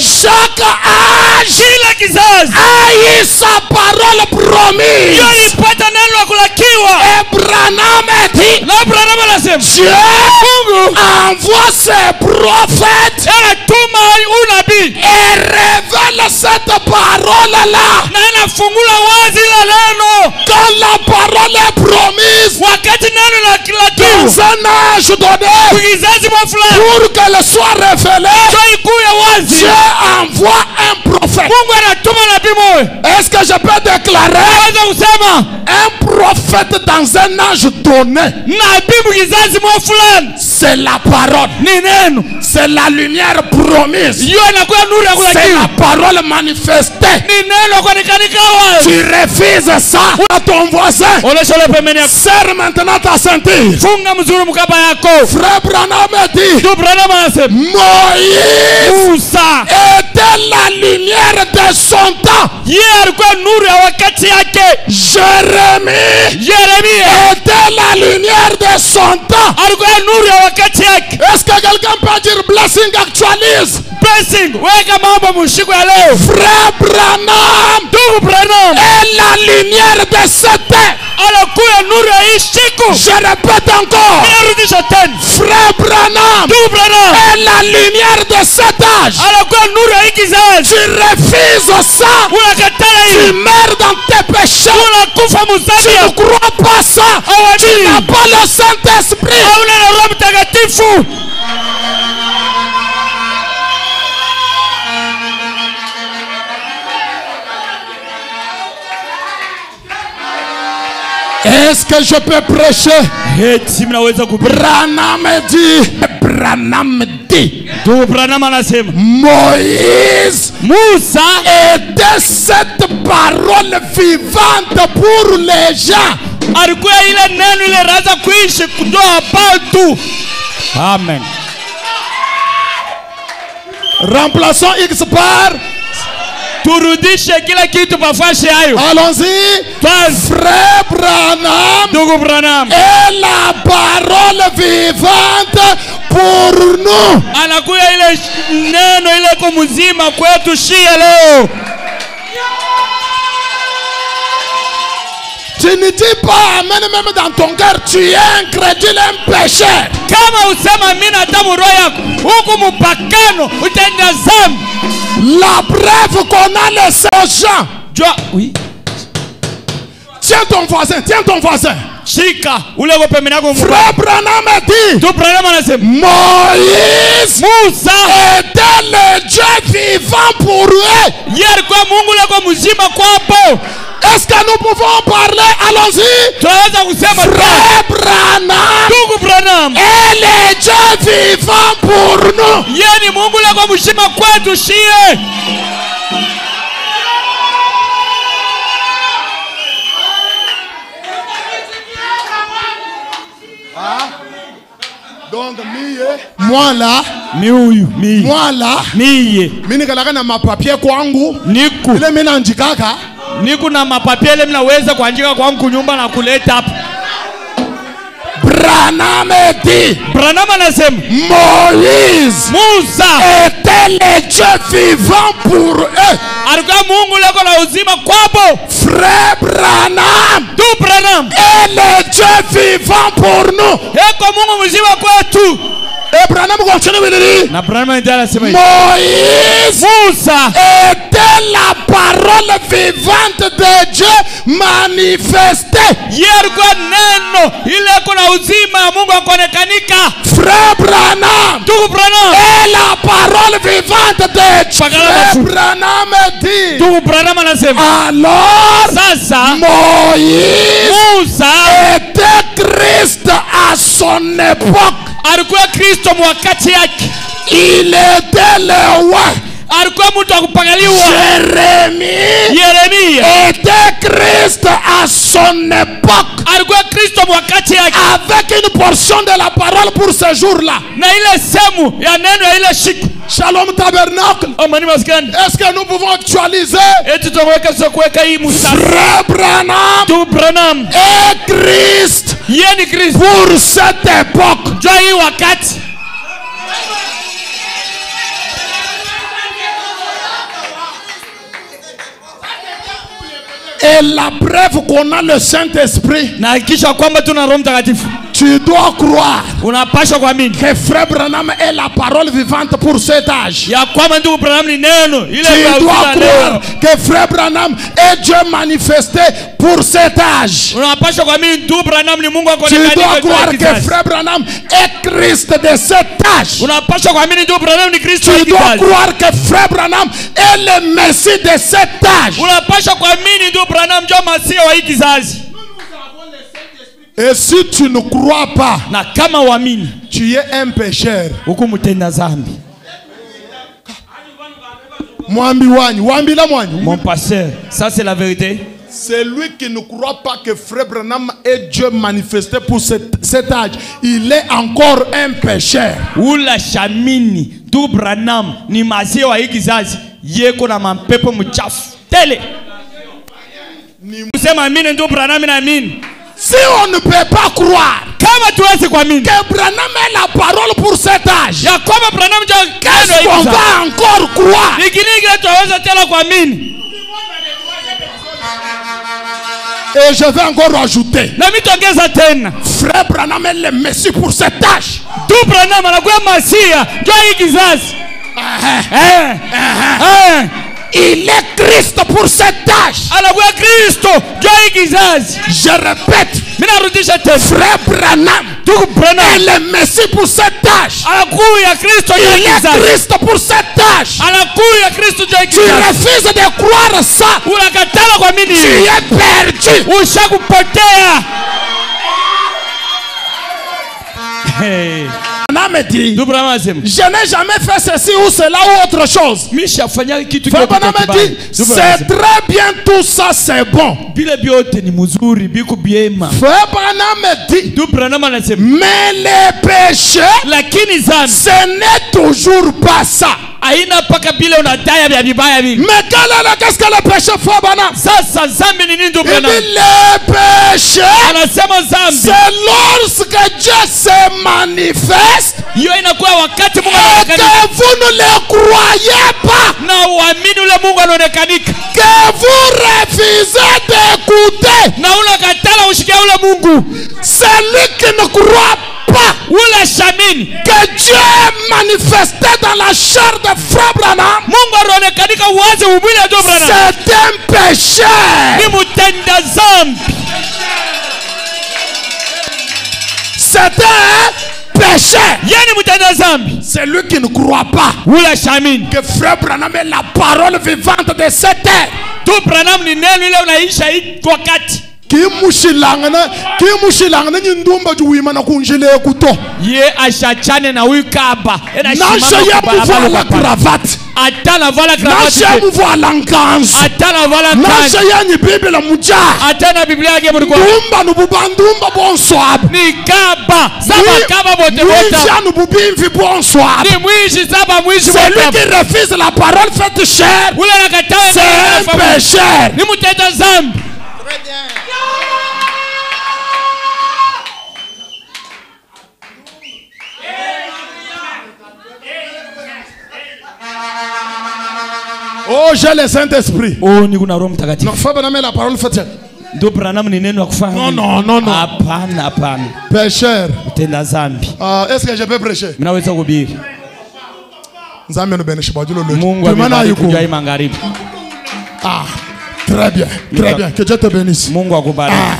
chaque âge a sa parole promise. Et Branham dit, Dieu envoie ses prophètes et révèle cette parole-là. Quand la parole est promise dans un âge donné, pour qu'elle soit révélée, Dieu envoie un prophète. Est-ce que je peux déclarer un prophète dans un âge donné? C'est la parole. C'est la lumière promise. C'est la parole manifestée. Tu refuses ça à ton voisin. Serre maintenant ta ceinture. Frère Branham dit, Moïse était la lumière de son temps. Jérémie était la lumière de son temps. Est-ce que quelqu'un peut dire blessing actualise? Frère Branham est la lumière de cette terre. Je répète encore, Frère Branham est la lumière de cet âge. Tu refuses ça, tu meurs dans tes péchés, tu ne crois pas ça, tu n'as pas le Saint-Esprit. Est-ce que je peux prêcher? Branham dit, Moïse était cette parole vivante pour les gens. Amen. Remplaçons X par allons-y. Frère Branham est la parole vivante pour nous. Tu ne dis pas amen même dans ton cœur, tu es incrédule, un pécheur. La preuve qu'on a laissé aux gens. Oui. Tiens ton voisin, tiens ton voisin. Frère Branham dit, Moïse était le Dieu vivant pour eux. Est-ce que nous pouvons parler? Allons-y. Frère Branham est le Dieu vivant pour nous. Donc moi là, moi là, mimi kalaka na mapapier kwangu, ile mimi naandikaka, niko na mapapier ile mnaweza kuandika kwangu kunyumba na kuleta hapa. Branham dit, Moïse était le Dieu vivant pour eux. Frère Branham est le Dieu vivant pour nous. Et Branham continue de dire, Moïse était la parole vivante de Dieu manifestée. Frère Branham est la parole vivante de Dieu. Frère Branham dit, alors Moïse était Christ à son époque. Il était le roi. Jérémie était Christ à son époque, avec une portion de la parole pour ce jour-là. Shalom Tabernacle. Est-ce que nous pouvons actualiser? Frère Branham est Christ pour cette époque. Et la preuve qu'on a le Saint-Esprit, na kisha kwamba tuna Roho Mtakatifu, tu dois croire unapaswa kuamini que Frère Branham est la parole vivante pour cet âge. ya kwamba ndugu Branham ni neno ile Tu dois ya croire leo. que Frère Branham est Dieu manifesté pour cet âge. Unapaswa kuamini ndugu Branham ni Mungu Tu akonekana dois kwa croire que kizazi. Frère Branham est Christ de cet âge. Unapaswa kuamini ndugu Branham ni Kristo wa Tu dois kizazi. croire que Frère Branham est le Messie de cet âge. Unapaswa kuamini ndugu Branham ndio Masia wa hii kizazi. Et si tu ne crois pas, Na kama uamini, tu es un pécheur. huku mtenda dhambi. Mwambi wanyu, wambi la mwanyu. Mon pasteur, ça c'est la vérité. Celui qui ne croit pas que Frère Branham est Dieu manifesté pour cet âge, il est encore un pécheur. Ula shamini ndugu Branham ni Masia wa hii kizazi, yeko na mapepo mchafu tele. Kusema amini ndugu Branham na amini. Si on ne peut pas croire Kama tuwezi kuamini que Branham est la parole pour cet âge, ya kwamba Branham ndio qu'est-ce qu'on va encore croire? ni kile tunaweza tena kuamini. Et je vais encore rajouter, Na mitongeza tena Frère Branham est le Messie pour cet âge. ndugu Branham anakuwa Masia ndio hii kizazi. Il est Christ pour cet âge. Anakuwa Kristo ndio hii kizazi. Je répète, Mimi narudisha tena, Frère Branham ndugu Branham est le Messie pour cet âge. anakuwa Kristo ndio Il hii est kizazi. Christ pour cet âge. Anakuwa Kristo ndio hii Tu kizazi. refuses de croire ça, Unakatala kuamini, tu es perdu. ushakupotea. Hey. Branham dit, Ndugu Branham anasema, je n'ai jamais fait ceci ou cela ou autre chose. mishafanya kitu Frère kile Branham dit, c'est très bien, tout ça c'est bon. Bile biote ni mzuri, biku biema. Frère Branham dit, Ndugu Branham anasema, mais les péchés, lakini zambi ce n'est toujours pas ça. haina paka bile unataya vya vibaya vile. Mais qu'est-ce que le péché, Frère Branham? Sasa zambi ni nini ndugu Il Branham? dit, les péchés, Anasema zambi c'est lorsque Dieu se manifeste hiyo inakuwa wakati Mungu et anaonekana que vous ne le croyez pas, na uamini ule Mungu anaonekanika que vous refusez d'écouter. na unakatala ushikia ule Mungu. Celui qui ne croit pas Ule shamini que Dieu est manifesté dans la chair de Frère Branham, Mungu anaonekanika uwazi ubili ya ndugu Branham c'est un péché. ni mtenda zambi. C'est un péché. Yeye ni mtenda zambi. Celui qui ne croit pas Ule shamini que Frère Branham est la parole vivante de cette ère, ndugu Branham ni neno ile unaisha hii wakati. kimushilangana nyindumba juwima na kunjile kuto Ye ashachane na huyu kaba. nasha ya muvala cravate, Atana vala nasha ya kravati. muvala nkanzu, Atana vala nasha kani. ya nyibibila muja Atana Biblia yake mlikuwa. ndumba nububandumba bonswab Ni kaba. Saba kaba bote mwisha bota. nububimvi bonswab. Ni mwishi saba mwishi Celui bota. qui refuse la parole faite chair, Ule nakatawa c'est un pécheur. ni mtenda zambi. Oh, j'ai le Saint-Esprit. Oh, ni kuna Roho Mtakatifu. Non, Frère Branham est la parole faite chair. Ndio Branham ni neno la kufanya. Non, non, non, non. Hapana, hapana. Pécheur. Mtenda zambi. Est-ce que je peux prêcher? Mnaweza kuhubiri. Nzambe no beneshe bajulo lo. Mungu amebariki kujua hii magharibi. Ah, très bien, très bien. Que Dieu te bénisse. Mungu akubariki. Ah,